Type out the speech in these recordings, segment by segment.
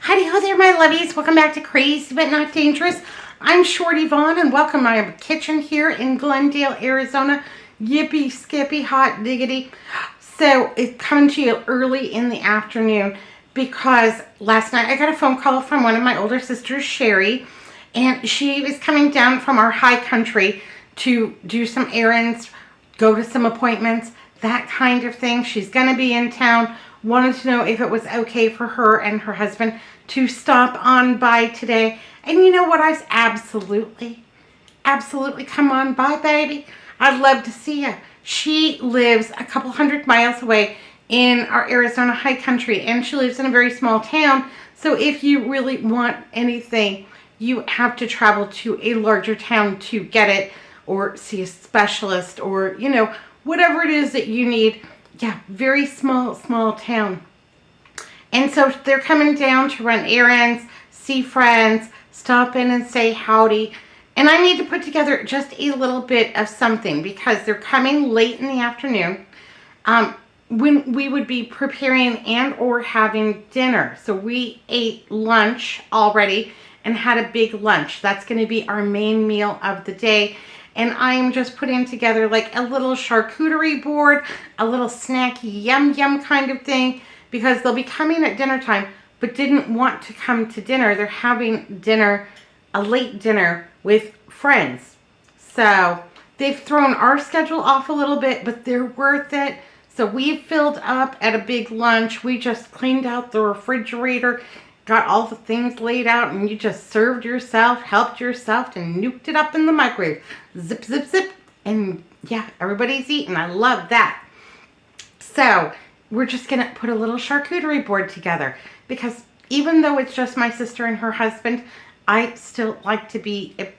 Howdy ho there, my lovies. Welcome back to Crazy But Not Dangerous. I'm Shorty Vaughn, and welcome to my kitchen here in Glendale, Arizona. Yippee, Skippy, hot diggity. So it's coming to you early in the afternoon because last night I got a phone call from one of my older sisters, Sherry, and she was coming down from our high country to do some errands, go to some appointments, that kind of thing. She's going to be in town. Wanted to know if it was okay for her and her husband to stop on by today. And you know what? I was absolutely come on by, baby. I'd love to see you. She lives a couple 100 miles away in our Arizona high country, and she lives in a very small town. So if you really want anything, you have to travel to a larger town to get it, or see a specialist, or, you know, whatever it is that you need. Yeah, very small town. And so they're coming down to run errands, see friends, stop in and say howdy. And I need to put together just a little bit of something because they're coming late in the afternoon when we would be preparing and or having dinner. So we ate lunch already and had a big lunch. That's going to be our main meal of the day. And I'm just putting together like a little charcuterie board, a little snacky yum kind of thing, because they'll be coming at dinner time, but didn't want to come to dinner. They're having dinner, a late dinner with friends. So they've thrown our schedule off a little bit, but they're worth it. So we filled up at a big lunch. We just cleaned out the refrigerator, got all the things laid out, and you just served yourself, helped yourself, and nuked it up in the microwave. Zip, zip, zip. And yeah, everybody's eating. I love that. So we're just going to put a little charcuterie board together because even though it's just my sister and her husband, I still like to be a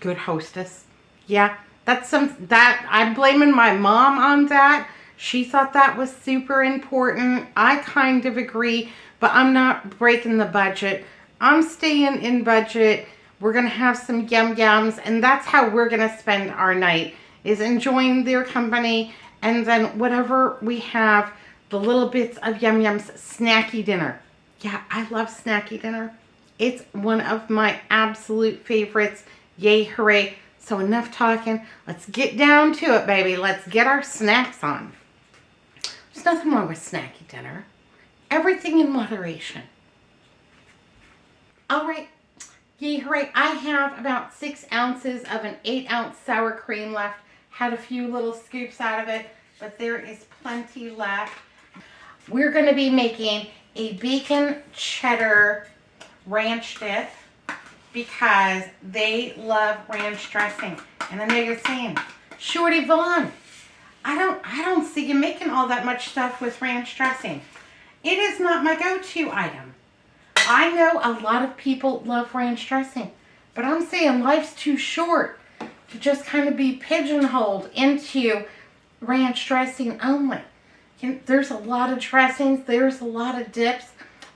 good hostess. Yeah, that I'm blaming my mom on that. She thought that was super important. I kind of agree, but I'm not breaking the budget. I'm staying in budget. We're going to have some yum-yums, and that's how we're going to spend our night, is enjoying their company, and then whatever we have, the little bits of yum-yums, snacky dinner. Yeah, I love snacky dinner. It's one of my absolute favorites. Yay, hooray. So enough talking. Let's get down to it, baby. Let's get our snacks on. There's nothing wrong with snacky dinner. Everything in moderation. All right. Yay, hooray. I have about 6 ounces of an 8-ounce sour cream left. Had a few little scoops out of it, but there is plenty left. We're going to be making a bacon cheddar ranch dip because they love ranch dressing. And I know you're saying, Shorty Vaughn, I don't see you making all that much stuff with ranch dressing. It is not my go-to item. I know a lot of people love ranch dressing, but I'm saying life's too short to just kind of be pigeonholed into ranch dressing only. There's a lot of dressings, there's a lot of dips,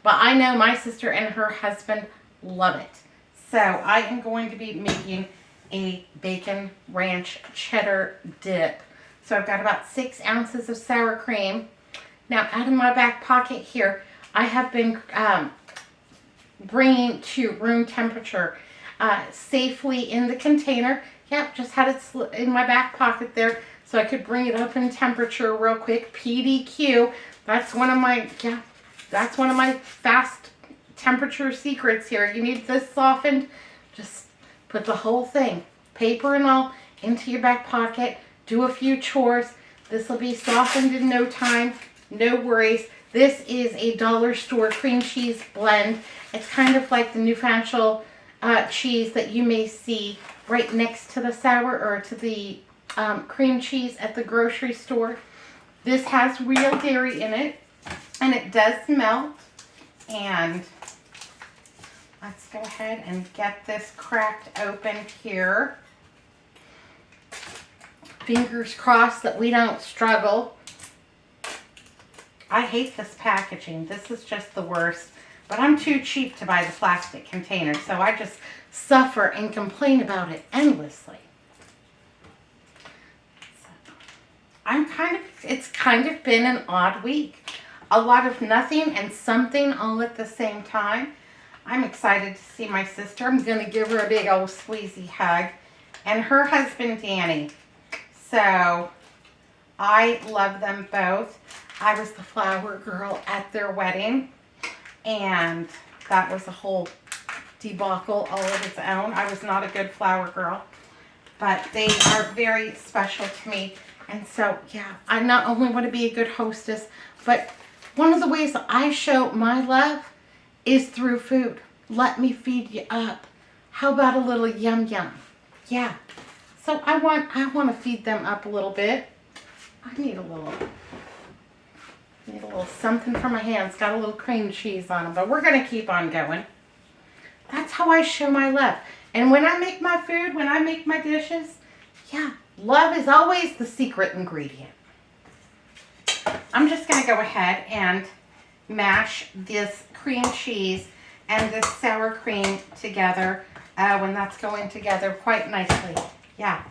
but I know my sister and her husband love it. So I am going to be making a bacon ranch cheddar dip. So I've got about 6 ounces of sour cream. Now out of my back pocket here, I have been bringing to room temperature safely in the container. Yep, just had it in my back pocket there so I could bring it up in temperature real quick. PDQ, that's one of my fast temperature secrets here. You need this softened, just put the whole thing, paper and all, into your back pocket. Do a few chores. This will be softened in no time. No worries. This is a dollar store cream cheese blend. It's kind of like the Newfangled cheese that you may see right next to the sour or to the cream cheese at the grocery store. This has real dairy in it, and it does melt. And let's go ahead and get this cracked open here. Fingers crossed that we don't struggle. I hate this packaging. This is just the worst. But I'm too cheap to buy the plastic container, so I just suffer and complain about it endlessly. So, it's kind of been an odd week. A lot of nothing and something all at the same time. I'm excited to see my sister. I'm going to give her a big old squeezy hug. And her husband, Danny. So, I love them both. I was the flower girl at their wedding. And that was a whole debacle all of its own. I was not a good flower girl. But they are very special to me. And so, yeah, I not only want to be a good hostess, but one of the ways I show my love is through food. Let me feed you up. How about a little yum yum? Yeah. So I want to feed them up a little bit. I need a little something for my hands. Got a little cream cheese on them, but we're going to keep on going. That's how I show my love. And when I make my food, when I make my dishes, yeah, love is always the secret ingredient. I'm just going to go ahead and mash this cream cheese and this sour cream together when that's going together quite nicely. Yeah,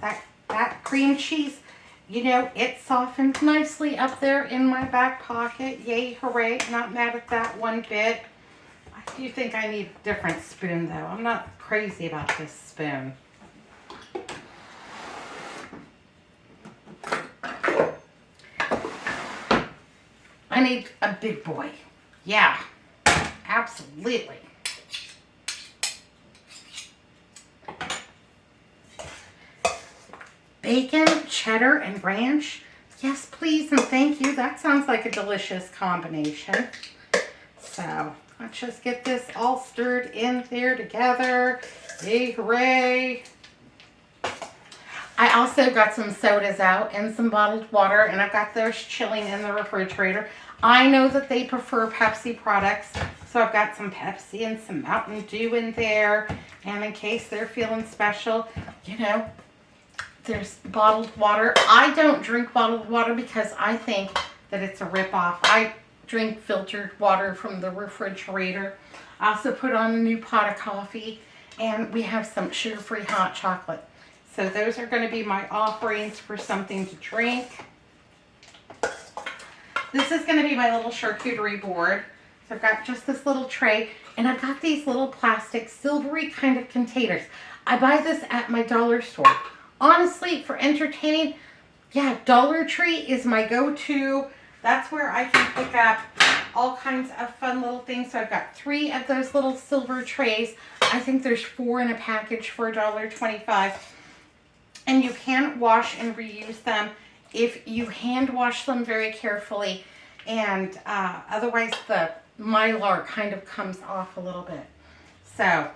that cream cheese, you know, it softened nicely up there in my back pocket. Yay, hooray. Not mad at that one bit. I do think I need a different spoon, though. I'm not crazy about this spoon. I need a big boy. Yeah, absolutely. Bacon, cheddar, and ranch. Yes, please, and thank you. That sounds like a delicious combination. So, let's just get this all stirred in there together. Yay, hooray. I also got some sodas out and some bottled water, and I've got those chilling in the refrigerator. I know that they prefer Pepsi products, so I've got some Pepsi and some Mountain Dew in there. And in case they're feeling special, you know, there's bottled water. I don't drink bottled water because I think that it's a ripoff. I drink filtered water from the refrigerator. I also put on a new pot of coffee, and we have some sugar-free hot chocolate. So those are going to be my offerings for something to drink. This is going to be my little charcuterie board. So I've got just this little tray, and I've got these little plastic silvery kind of containers. I buy this at my dollar store. Honestly, for entertaining, yeah, Dollar Tree is my go-to. That's where I can pick up all kinds of fun little things. So I've got 3 of those little silver trays. I think there's 4 in a package for $1.25. And you can wash and reuse them if you hand wash them very carefully. And otherwise the mylar kind of comes off a little bit. So,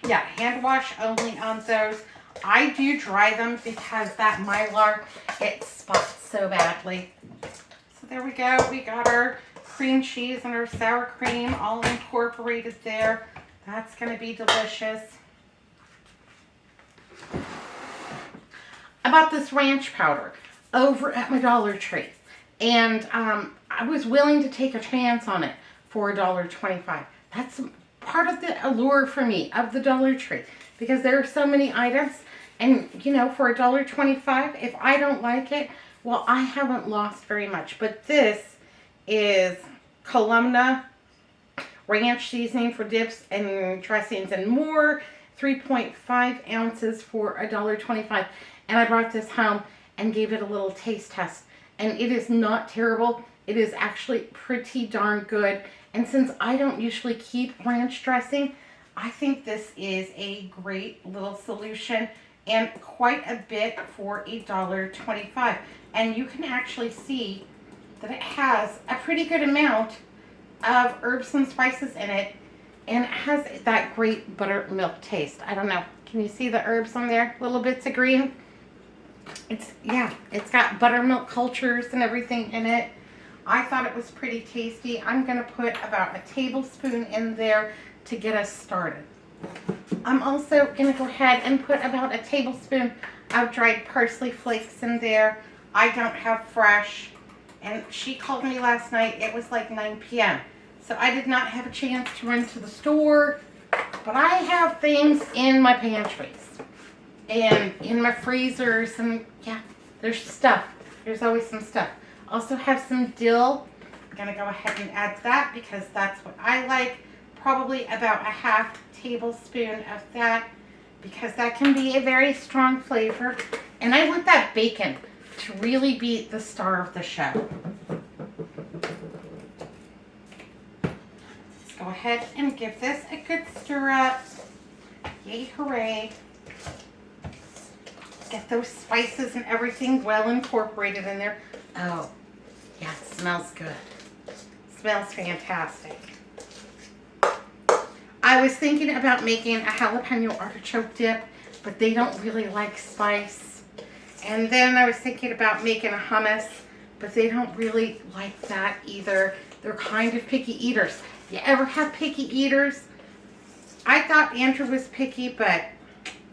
yeah, hand wash only on those. I do dry them because that mylar, it spots so badly. So there we go. We got our cream cheese and our sour cream all incorporated there. That's going to be delicious. I bought this ranch powder over at my Dollar Tree. And I was willing to take a chance on it for $1.25. That's part of the allure for me of the Dollar Tree. Because there are so many items. And, you know, for $1.25, if I don't like it, well, I haven't lost very much. But this is Columna ranch seasoning for dips and dressings and more. 3.5 ounces for $1.25. And I brought this home and gave it a little taste test. And it is not terrible. It is actually pretty darn good. And since I don't usually keep ranch dressing, I think this is a great little solution. And quite a bit for $1.25. And you can actually see that it has a pretty good amount of herbs and spices in it. And it has that great buttermilk taste. I don't know. Can you see the herbs on there? Little bits of green. It's got buttermilk cultures and everything in it. I thought it was pretty tasty. I'm going to put about a tablespoon in there to get us started. I'm also going to go ahead and put about a tablespoon of dried parsley flakes in there. I don't have fresh. And she called me last night. It was like 9 p.m. So I did not have a chance to run to the store. But I have things in my pantries. And in my freezers. And yeah, there's stuff. There's always some stuff. Also have some dill. I'm going to go ahead and add that because that's what I like. probably about a half tablespoon of that, because that can be a very strong flavor. And I want that bacon to really be the star of the show. Let's go ahead and give this a good stir up. Yay, hooray. Get those spices and everything well incorporated in there. Oh, yeah, it smells good. Smells fantastic. I was thinking about making a jalapeno artichoke dip, but they don't really like spice. And then I was thinking about making a hummus, but they don't really like that either. They're kind of picky eaters. You ever have picky eaters? I thought Andrew was picky, but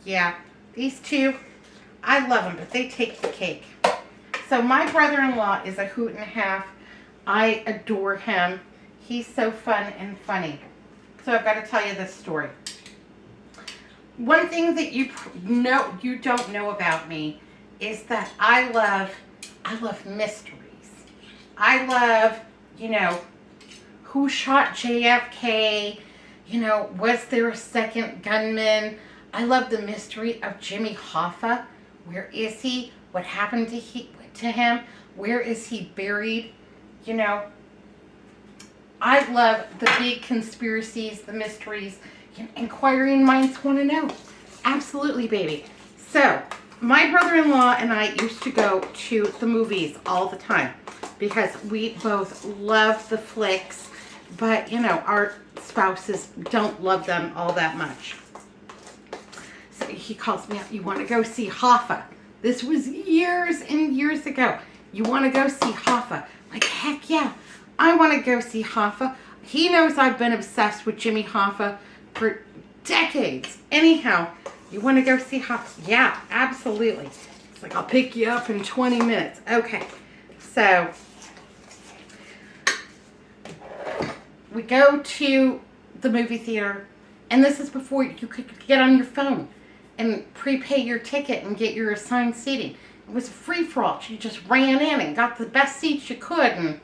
yeah, these two, I love them, but they take the cake. So my brother-in-law is a hoot and a half. I adore him. He's so fun and funny. So I've got to tell you this story. One thing that you don't know about me is that I love mysteries. I love, who shot JFK? Was there a second gunman? I love the mystery of Jimmy Hoffa. Where is he? What happened to him? Where is he buried? I love the big conspiracies, the mysteries. Inquiring minds want to know. Absolutely, baby. So, my brother-in-law and I used to go to the movies all the time because we both love the flicks, but, our spouses don't love them all that much. So he calls me up, you want to go see Hoffa? This was years and years ago. You want to go see Hoffa? I'm like, heck yeah, I want to go see Hoffa. He knows I've been obsessed with Jimmy Hoffa for decades. Anyhow, you want to go see Hoffa? Yeah, absolutely. It's like, I'll pick you up in 20 minutes. Okay, so we go to the movie theater, and this is before you could get on your phone and prepay your ticket and get your assigned seating. It was a free-for-all. You just ran in and got the best seats you could. And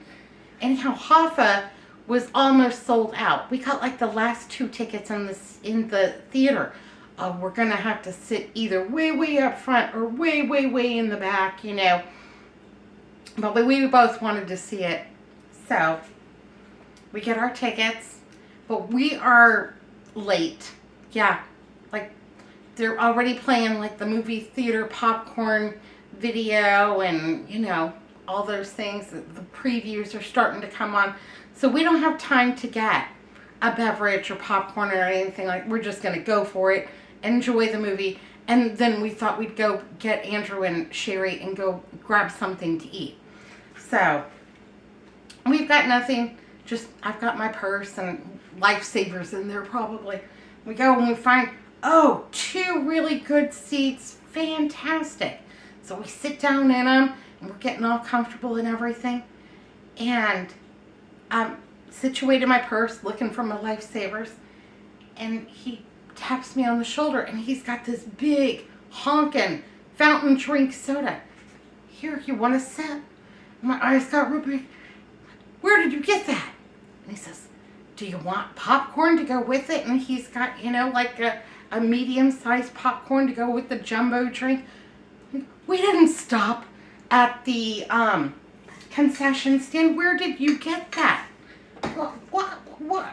anyhow, Hoffa was almost sold out. We got like the last 2 tickets in the theater. We're going to have to sit either way, way up front or way, way, way in the back, But we both wanted to see it. So we get our tickets, but we are late. Yeah, like they're already playing like the movie theater popcorn video and, all those things. The previews are starting to come on. So we don't have time to get a beverage or popcorn or anything. Like, we're just going to go for it, enjoy the movie. And then we thought we'd go get Andrew and Sherry and go grab something to eat. So we've got nothing. Just, I've got my purse and lifesavers in there probably. We go and we find, 2 really good seats. Fantastic. So we sit down in them and we're getting all comfortable and everything. And I'm situated my purse looking for my lifesavers. And he taps me on the shoulder and he's got this big honking fountain drink soda. Here, you want a sip? My eyes got real big. Where did you get that? And he says, do you want popcorn to go with it? And he's got, like a medium-sized popcorn to go with the jumbo drink. We didn't stop at the concession stand. Where did you get that? What?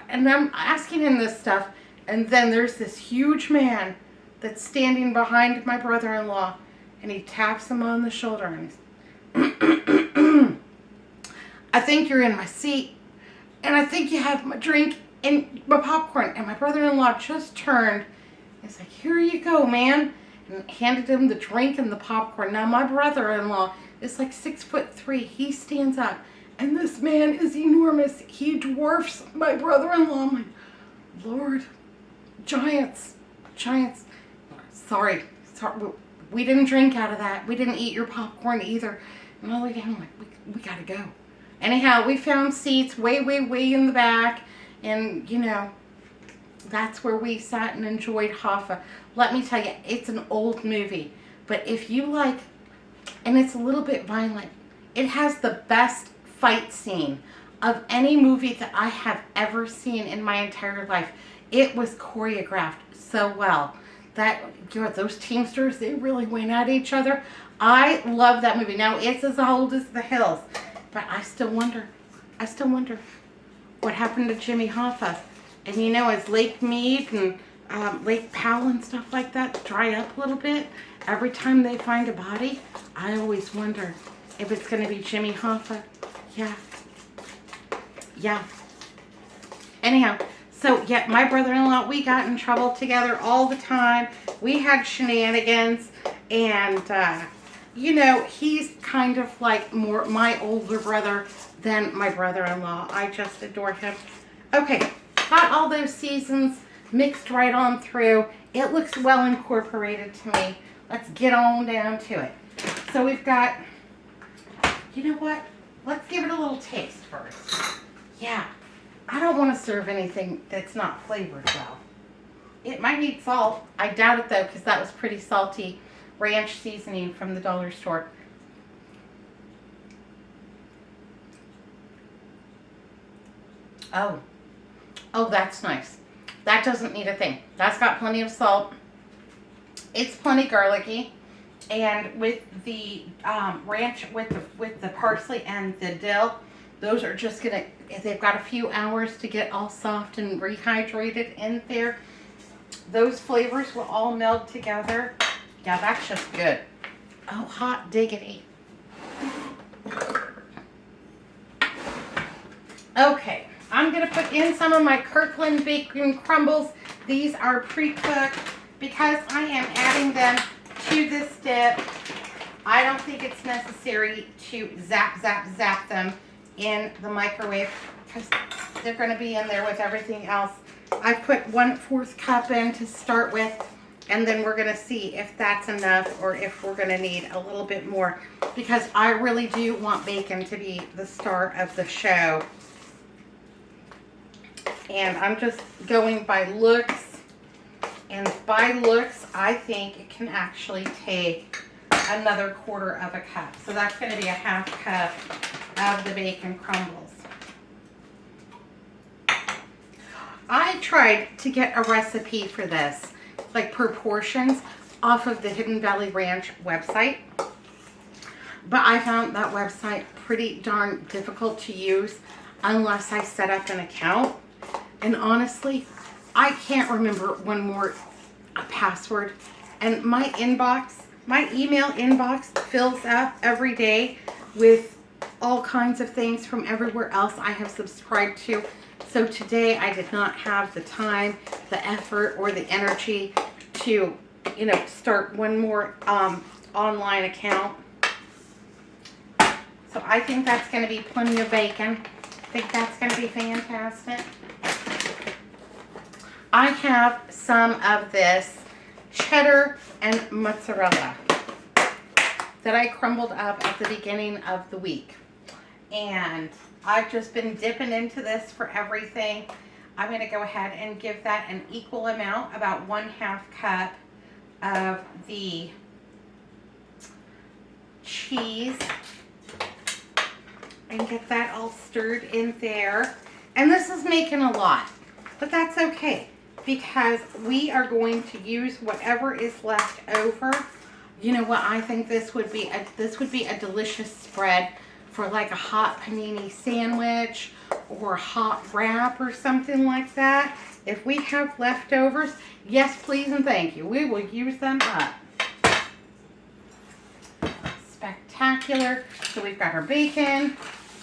And I'm asking him this stuff. And then there's this huge man that's standing behind my brother-in-law. And he taps him on the shoulder. And he's, I think you're in my seat. And I think you have my drink and my popcorn. And my brother-in-law just turned. He's like, here you go, man. And handed him the drink and the popcorn. Now, my brother-in-law is like 6'3". He stands up. And this man is enormous. He dwarfs my brother-in-law. I'm like, Lord, giants. Sorry. We didn't drink out of that. We didn't eat your popcorn either. And I'm like, we gotta go. Anyhow, we found seats way, way, way in the back. And, that's where we sat and enjoyed Hoffa. Let me tell you, it's an old movie. But if you like, and it's a little bit violent, it has the best fight scene of any movie that I have ever seen in my entire life. It was choreographed so well. That, you know, those Teamsters, they really went at each other. I love that movie. Now, it's as old as the hills, but I still wonder what happened to Jimmy Hoffa. And you know, as Lake Mead and Lake Powell and stuff like that dry up a little bit, every time they find a body, I always wonder if it's going to be Jimmy Hoffa. Yeah. Anyhow, so yeah, my brother-in-law, we got in trouble together all the time. We had shenanigans, and you know, he's kind of like more my older brother than my brother-in-law. I just adore him. Okay, got all those seasons mixed right on through. It looks well incorporated to me. Let's get on down to it. So we've got, you know what? Let's give it a little taste first. Yeah, I don't want to serve anything that's not flavored well. It might need salt. I doubt it though, because that was pretty salty ranch seasoning from the dollar store. Oh, that's nice. That doesn't need a thing. That's got plenty of salt. It's plenty garlicky, and with the ranch, with the parsley and the dill, those are just gonna. They've got a few hours to get all soft and rehydrated in there. Those flavors will all meld together. Yeah, that's just good. Oh, hot diggity. Okay, I'm going to put in some of my Kirkland bacon crumbles. These are pre-cooked because I am adding them to this dip. I don't think it's necessary to zap them in the microwave because they're going to be in there with everything else. I put 1/4 cup in to start with, and then we're going to see if that's enough or if we're going to need a little bit more, because I really do want bacon to be the star of the show. And I'm just going by looks, and by looks, I think it can actually take another 1/4 cup. So that's going to be a 1/2 cup of the bacon crumbles. I tried to get a recipe for this, like proportions, off of the Hidden Valley Ranch website, but I found that website pretty darn difficult to use unless I set up an account. And honestly, I can't remember one more password, and my inbox, my email inbox fills up every day with all kinds of things from everywhere else I have subscribed to. So today I did not have the time, the effort, or the energy to, you know, start one more online account. So I think that's going to be plenty of bacon. I think that's going to be fantastic. I have some of this cheddar and mozzarella that I crumbled up at the beginning of the week. And I've just been dipping into this for everything. I'm going to go ahead and give that an equal amount, about 1/2 cup of the cheese, and get that all stirred in there. And this is making a lot, but that's okay, because we are going to use whatever is left over. You know what? I think this would be a delicious spread for like a hot panini sandwich or a hot wrap or something like that. If we have leftovers, yes please and thank you. We will use them up. Spectacular. So we've got our bacon,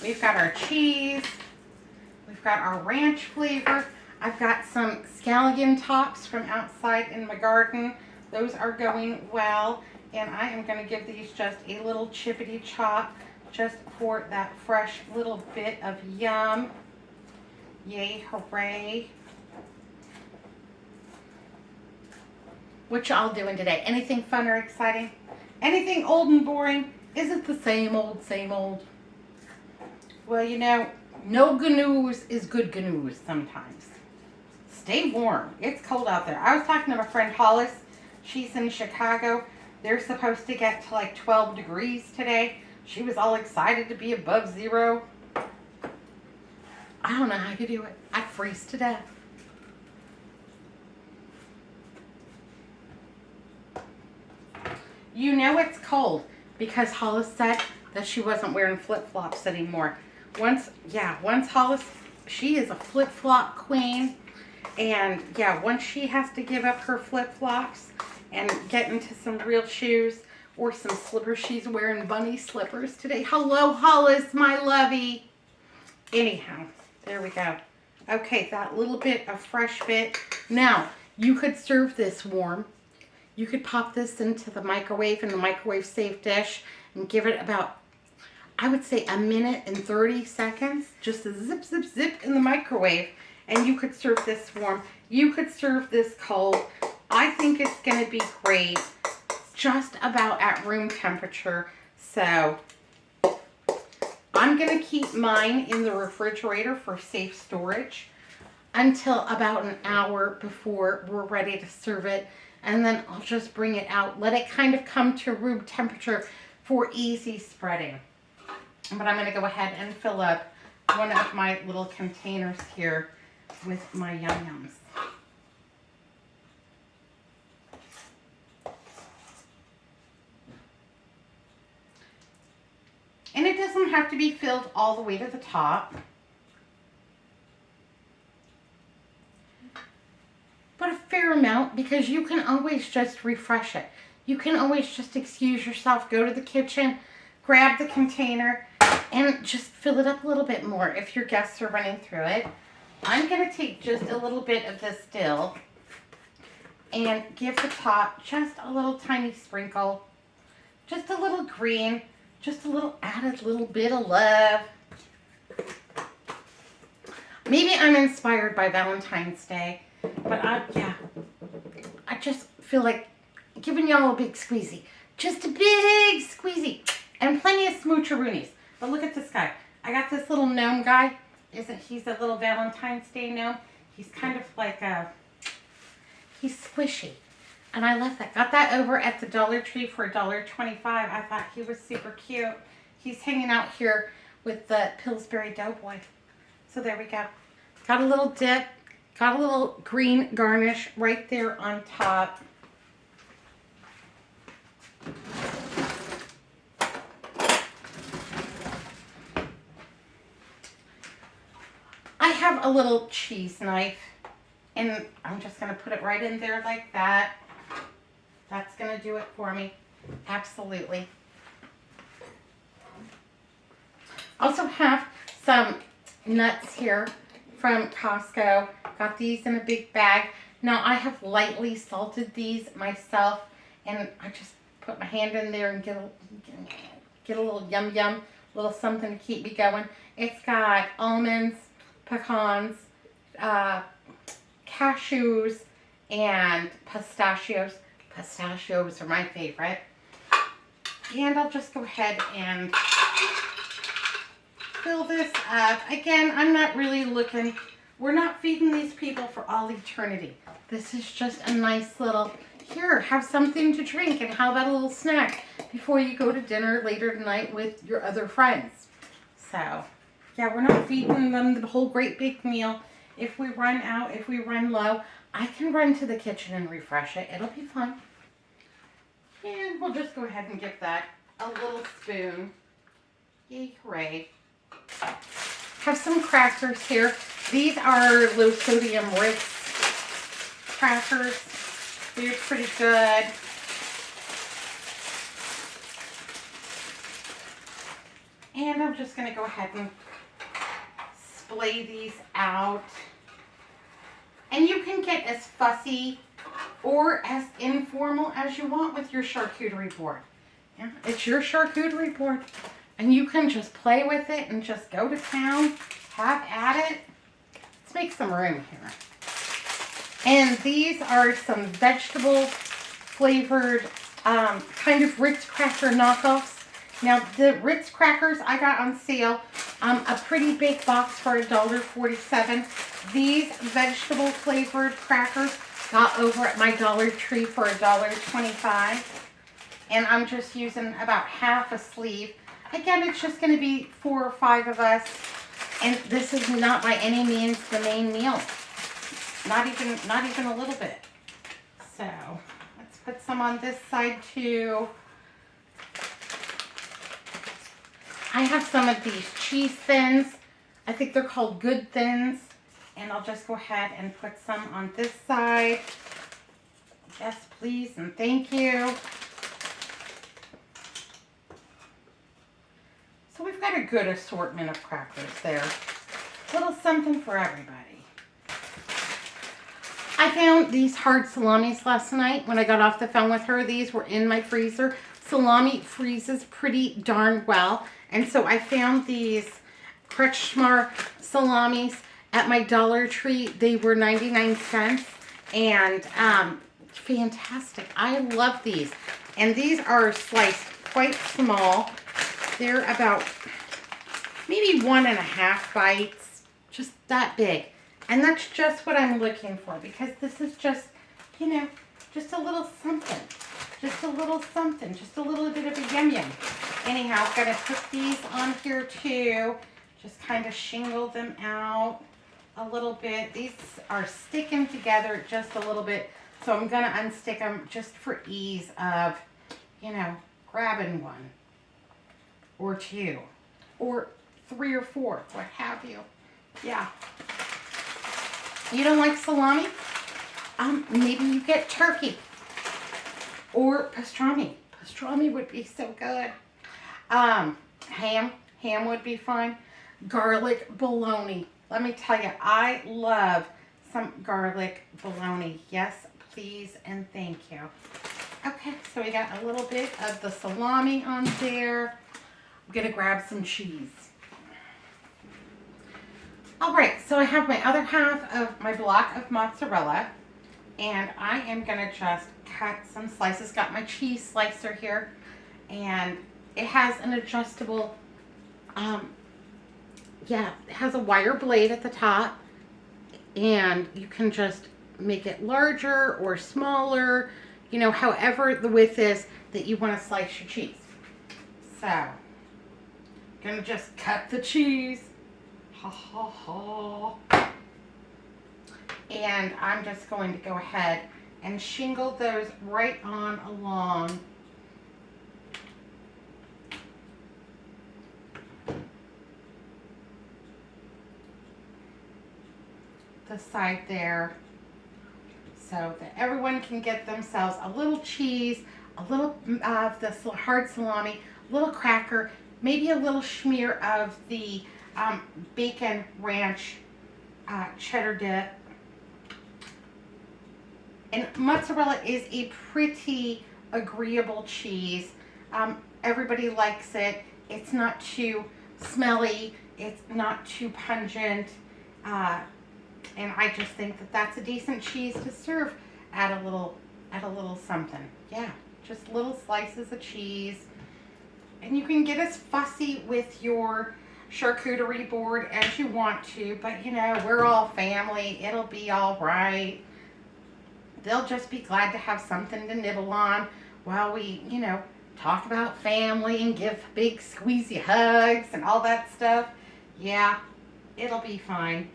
we've got our cheese, we've got our ranch flavor. I've got some scallion tops from outside in my garden. Those are going well. And I am going to give these just a little chippity chop, just for that fresh little bit of yum. Yay, hooray. What y'all doing today? Anything fun or exciting? Anything old and boring? Is it the same old, same old? Well, you know, no news is good news sometimes. Stay warm. It's cold out there. I was talking to my friend Hollis. She's in Chicago. They're supposed to get to like 12 degrees today. She was all excited to be above zero. I don't know how you do it. I'd freeze to death. You know it's cold because Hollis said that she wasn't wearing flip-flops anymore. Once Hollis, she is a flip-flop queen. And yeah, once she has to give up her flip-flops and get into some real shoes or some slippers, she's wearing bunny slippers today. Hello, Hollis, my lovey. Anyhow, there we go. Okay, that little bit of fresh bit. Now, you could serve this warm. You could pop this into the microwave in the microwave safe dish and give it about, I would say, 1:30. Just a zip, zip, zip in the microwave. And you could serve this warm. You could serve this cold. I think it's going to be great. It's just about at room temperature. So I'm going to keep mine in the refrigerator for safe storage until about an hour before we're ready to serve it. And then I'll just bring it out. Let it kind of come to room temperature for easy spreading. But I'm going to go ahead and fill up one of my little containers here with my Yum Yums. And it doesn't have to be filled all the way to the top. But a fair amount, because you can always just refresh it. You can always just excuse yourself, go to the kitchen, grab the container, and just fill it up a little bit more if your guests are running through it. I'm going to take just a little bit of this dill and give the top just a little tiny sprinkle. Just a little green, just a little added little bit of love. Maybe I'm inspired by Valentine's Day, but I just feel like giving y'all a big squeezy. Just a big squeezy. And plenty of Smooch-a-ronis. But look at this guy. I got this little gnome guy. He's a little Valentine's Day gnome. He's kind of like he's squishy. And I love that. Got that over at the Dollar Tree for $1.25. I thought he was super cute. He's hanging out here with the Pillsbury Doughboy. So there we go. Got a little dip. Got a little green garnish right there on top. I have a little cheese knife, and I'm just going to put it right in there like that. That's going to do it for me. Absolutely. Also have some nuts here from Costco. Got these in a big bag. Now I have lightly salted these myself, and I just put my hand in there and get a little yum yum, a little something to keep me going. It's got almonds, pecans, cashews, and pistachios. Pistachios are my favorite. And I'll just go ahead and fill this up. Again, I'm not really looking, we're not feeding these people for all eternity. This is just a nice little, here, have something to drink, and how about a little snack before you go to dinner later tonight with your other friends. So, yeah, we're not feeding them the whole great big meal. If we run out, if we run low, I can run to the kitchen and refresh it. It'll be fun. And we'll just go ahead and give that a little spoon. Yay, hooray. Have some crackers here. These are low sodium Ritz crackers. They're pretty good. And I'm just going to go ahead and splay these out. And you can get as fussy or as informal as you want with your charcuterie board. Yeah, it's your charcuterie board. And you can just play with it and just go to town, have at it. Let's make some room here. And these are some vegetable flavored kind of Ritz cracker knockoffs. Now the Ritz crackers I got on sale, a pretty big box for $1.47. These vegetable flavored crackers got over at my Dollar Tree for $1.25. And I'm just using about half a sleeve. Again, it's just going to be 4 or 5 of us. And this is not by any means the main meal. Not even a little bit. So let's put some on this side too. I have some of these cheese thins. I think they're called Good Thins. And I'll just go ahead and put some on this side. Yes, please, and thank you. So we've got a good assortment of crackers there. A little something for everybody. I found these hard salamis last night when I got off the phone with her. These were in my freezer. Salami freezes pretty darn well. And so I found these Kretschmar salamis at my Dollar Tree. They were 99 cents. And fantastic. I love these. And these are sliced quite small. They're about maybe 1.5 bites. Just that big. And that's just what I'm looking for, because this is just, you know, just a little something. Just a little something. Just a little bit of a yum yum. Anyhow, I'm going to put these on here too. Just kind of shingle them out a little bit. These are sticking together just a little bit. So I'm going to unstick them just for ease of, you know, grabbing one or two or 3 or 4, what have you. Yeah. You don't like salami? Maybe you get turkey or pastrami. Pastrami would be so good. Ham would be fine. Garlic bologna. Let me tell you, I love some garlic bologna. Yes, please and thank you. Okay, so we got a little bit of the salami on there. I'm gonna grab some cheese. All right, so I have my other half of my block of mozzarella, and I am gonna just cut some slices. Got my cheese slicer here, and it has an adjustable, it has a wire blade at the top, and you can just make it larger or smaller, you know, however the width is that you want to slice your cheese. So, gonna just cut the cheese. Ha ha ha. And I'm just going to go ahead and shingle those right on along the side there, so that everyone can get themselves a little cheese, a little of the hard salami, a little cracker, maybe a little smear of the bacon ranch cheddar dip. And mozzarella is a pretty agreeable cheese. Everybody likes it. It's not too smelly. It's not too pungent. And I just think that that's a decent cheese to serve at a little something. Yeah, just little slices of cheese. And you can get as fussy with your charcuterie board as you want to, but you know, we're all family. It'll be all right. They'll just be glad to have something to nibble on while we, you know, talk about family and give big squeezy hugs and all that stuff. Yeah, it'll be fine.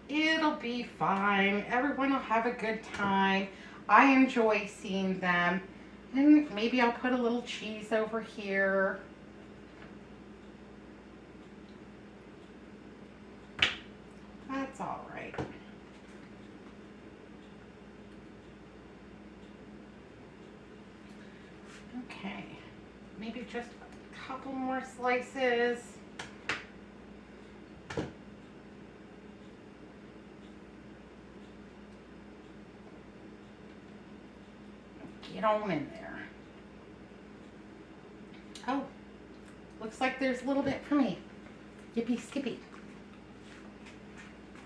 It'll be fine. Everyone will have a good time. I enjoy seeing them. And maybe I'll put a little cheese over here. That's all right. Okay. Maybe just a couple more slices. Get on in there. Oh, looks like there's a little bit for me. Yippee Skippy.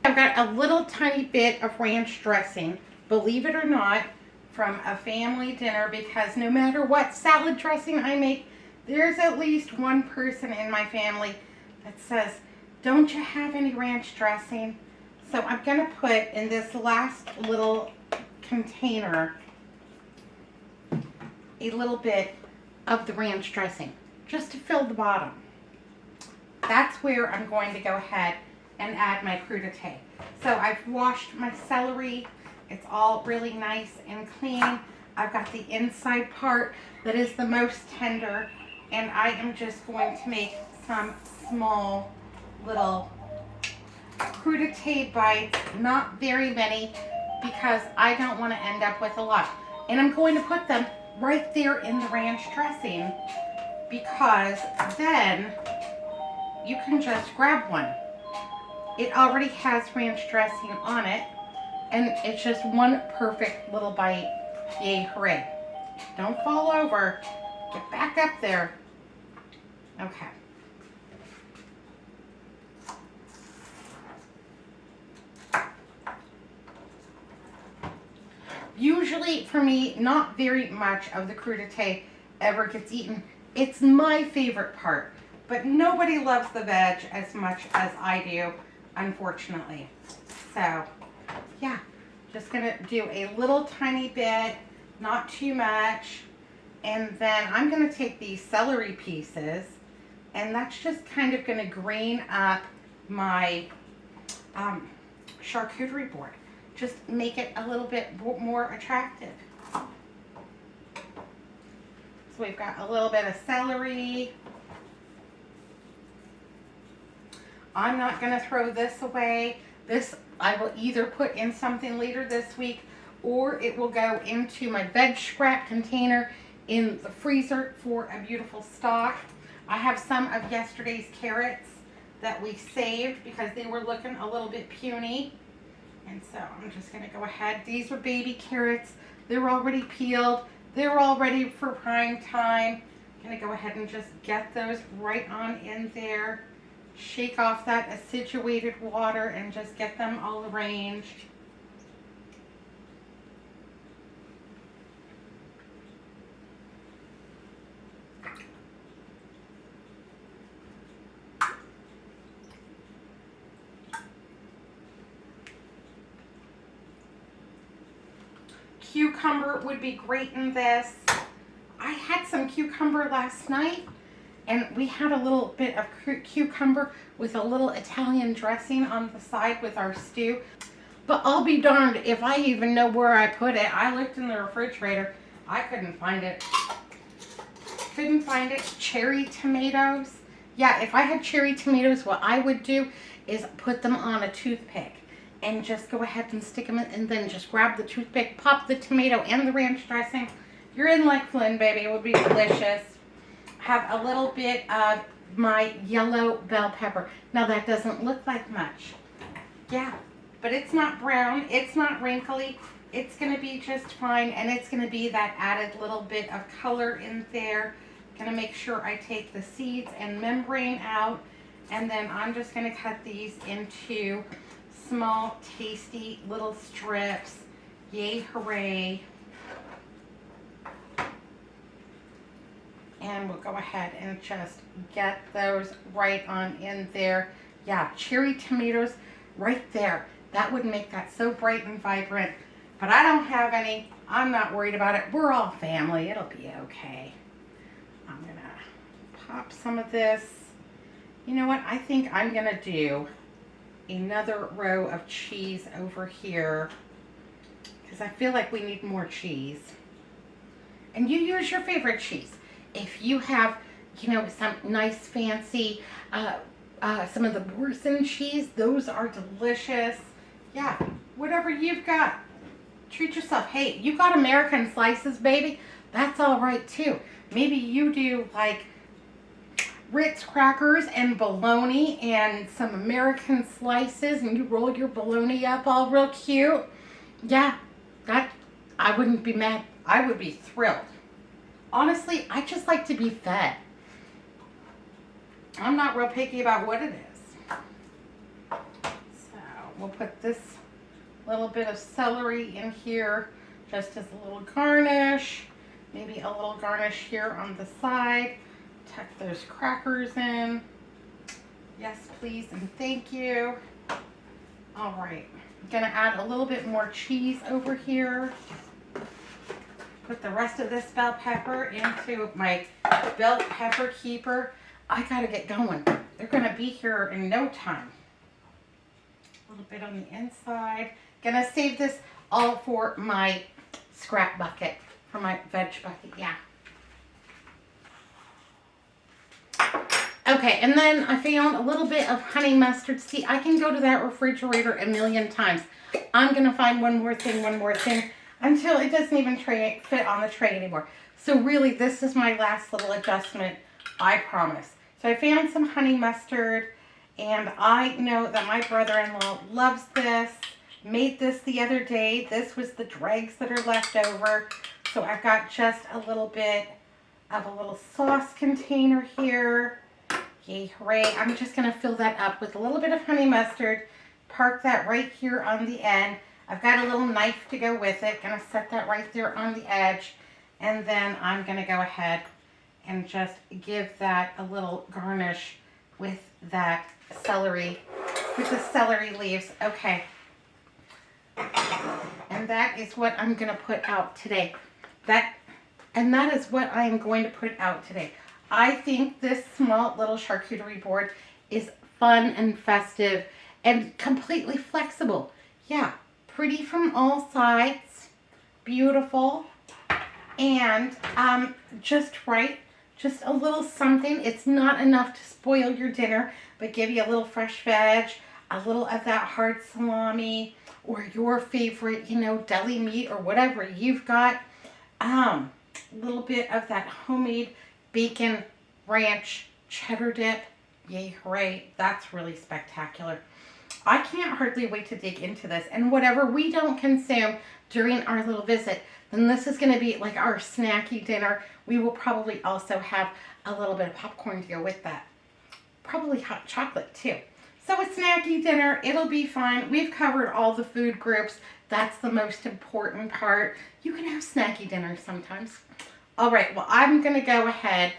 I've got a little tiny bit of ranch dressing, believe it or not, from a family dinner, because no matter what salad dressing I make, there's at least one person in my family that says, don't you have any ranch dressing? So I'm going to put in this last little container a little bit of the ranch dressing, just to fill the bottom. that's where I'm going to go ahead and add my crudité. So I've washed my celery. It's all really nice and clean. I've got the inside part that is the most tender, and I am just going to make some small little crudité bites, not very many, because I don't want to end up with a lot. And I'm going to put them right there in the ranch dressing, because then you can just grab one. It already has ranch dressing on it, and it's just one perfect little bite. Yay, hooray. Don't fall over. Get back up there. Okay. Usually, for me, not very much of the crudité ever gets eaten. It's my favorite part, but nobody loves the veg as much as I do, unfortunately. So, yeah, just gonna do a little tiny bit, not too much, and then I'm gonna take these celery pieces, and that's just kind of gonna green up my charcuterie board. Just make it a little bit more attractive. So we've got a little bit of celery. I'm not going to throw this away. This I will either put in something later this week, or it will go into my veg scrap container in the freezer for a beautiful stock. I have some of yesterday's carrots that we saved because they were looking a little bit puny. And so I'm just going to go ahead. These are baby carrots. They're already peeled. They're all ready for prime time. I'm going to go ahead and just get those right on in there. Shake off that acidulated water and just get them all arranged. Cucumber would be great in this. I had some cucumber last night, and we had a little bit of cucumber with a little Italian dressing on the side with our stew. But I'll be darned if I even know where I put it. I looked in the refrigerator. I couldn't find it. Couldn't find it. Cherry tomatoes. Yeah, if I had cherry tomatoes, what I would do is put them on a toothpick and just go ahead and stick them in, and then just grab the toothpick, pop the tomato and the ranch dressing. You're in like Flynn, baby. It would be delicious. Have a little bit of my yellow bell pepper. Now that doesn't look like much. Yeah, but it's not brown. It's not wrinkly. It's going to be just fine, and it's going to be that added little bit of color in there. Going to make sure I take the seeds and membrane out, and then I'm just going to cut these into small, tasty little strips. Yay, hooray. And we'll go ahead and just get those right on in there. Yeah, cherry tomatoes right there. That would make that so bright and vibrant. But I don't have any. I'm not worried about it. We're all family. It'll be okay. I'm going to pop some of this. You know what? I think I'm going to do another row of cheese over here, because I feel like we need more cheese. And you use your favorite cheese. If you have, you know, some nice fancy, some of the Boursin cheese, those are delicious. Yeah, whatever you've got, treat yourself. Hey, you got American slices, baby? That's all right too. Maybe you do like Ritz crackers and bologna and some American slices, and you roll your bologna up all real cute. Yeah, that, I wouldn't be mad. I would be thrilled. Honestly, I just like to be fed. I'm not real picky about what it is. So we'll put this little bit of celery in here just as a little garnish. Maybe a little garnish here on the side. Tuck those crackers in. Yes, please, and thank you. All right, I'm gonna add a little bit more cheese over here. Put the rest of this bell pepper into my bell pepper keeper. I gotta get going. they're going to be here in no time. A little bit on the inside. Gonna save this all for my scrap bucket, for my veg bucket, yeah. Okay, and then I found a little bit of honey mustard. See, I can go to that refrigerator a million times. I'm gonna find one more thing, until it doesn't even fit on the tray anymore. So really, this is my last little adjustment, I promise. So I found some honey mustard, and I know that my brother-in-law loves this. Made this the other day. This was the dregs that are left over. So I've got just a little bit of a little sauce container here. Yay, hooray. I'm just going to fill that up with a little bit of honey mustard. Park that right here on the end. I've got a little knife to go with it. Going to set that right there on the edge. And then I'm going to go ahead and just give that a little garnish with that celery, with the celery leaves. Okay. And that is what I'm going to put out today. That is what I am going to put out today. I think this small little charcuterie board is fun and festive and completely flexible. Yeah, pretty from all sides, beautiful, and just right. Just a little something. It's not enough to spoil your dinner, but give you a little fresh veg, a little of that hard salami, or your favorite, deli meat or whatever you've got. A little bit of that homemade bacon ranch cheddar dip. Yay, hooray. That's really spectacular. I can't hardly wait to dig into this. And whatever we don't consume during our little visit, then this is going to be like our snacky dinner. We will probably also have a little bit of popcorn to go with that. Probably hot chocolate too. So a snacky dinner, it'll be fine. We've covered all the food groups. That's the most important part. You can have snacky dinner sometimes. All right, well, I'm going to go ahead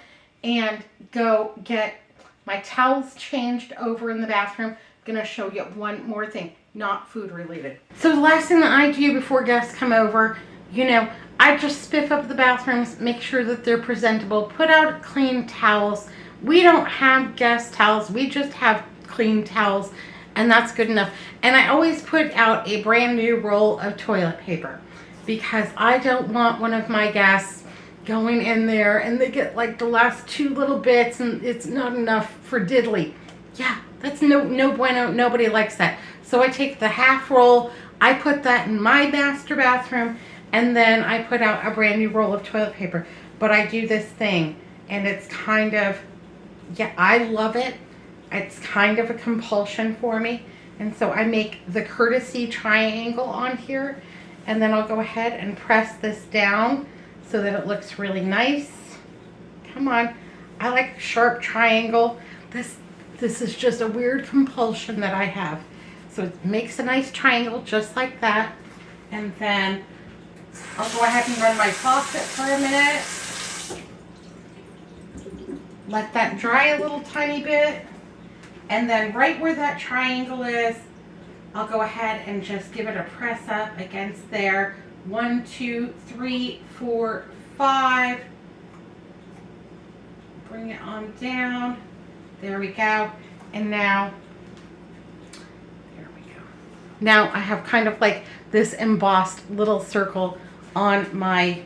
and go get my towels changed over in the bathroom. I'm going to show you one more thing, not food related. So the last thing that I do before guests come over, I just spiff up the bathrooms, make sure that they're presentable, put out clean towels. We don't have guest towels. We just have clean towels, and that's good enough. And I always put out a brand new roll of toilet paper because I don't want one of my guests going in there and they get like the last two little bits and it's not enough for diddly. Yeah, that's no bueno. Nobody likes that. So I take the half roll, I put that in my master bathroom, and then I put out a brand new roll of toilet paper. But I do this thing, and it's kind of, yeah, I love it. It's kind of a compulsion for me. And so I make the courtesy triangle on here, and then I'll go ahead and press this down so that it looks really nice. Come on. I like a sharp triangle. This is just a weird compulsion that I have. So it makes a nice triangle just like that. And then I'll go ahead and run my faucet for a minute. Let that dry a little tiny bit. And then right where that triangle is, I'll go ahead and just give it a press up against there. 1, 2, 3, 4, 5. Bring it on down. There we go. And now, there we go. Now I have kind of like this embossed little circle on my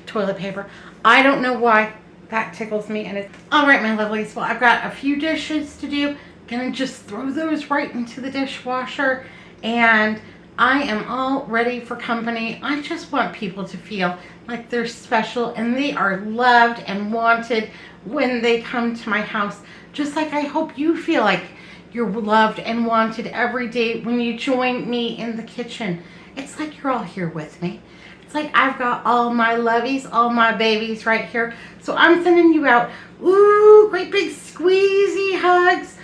toilet paper. I don't know why. That tickles me. And it's all right, my lovelies. Well, I've got a few dishes to do. Gonna just throw those right into the dishwasher, and I am all ready for company. I just want people to feel like they're special and they are loved and wanted when they come to my house. Just like I hope you feel like you're loved and wanted every day when you join me in the kitchen. It's like you're all here with me. It's like I've got all my lovies, all my babies right here. So I'm sending you out, ooh, great big squeezy hugs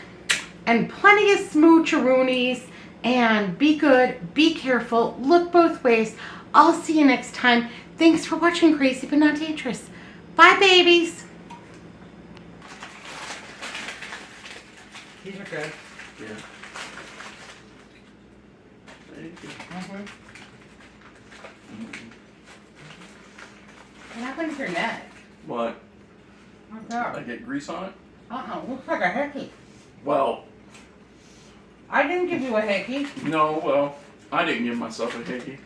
and plenty of smooch-a-ronis. And be good, be careful, look both ways. I'll see you next time. Thanks for watching Crazy But Not Dangerous. Bye, babies. These are good. Yeah. Thank you. What happened to your neck? What? Oh, God. I get grease on it? Looks like a hickey. Well, I didn't give you a hickey. no, well, I didn't give myself a hickey.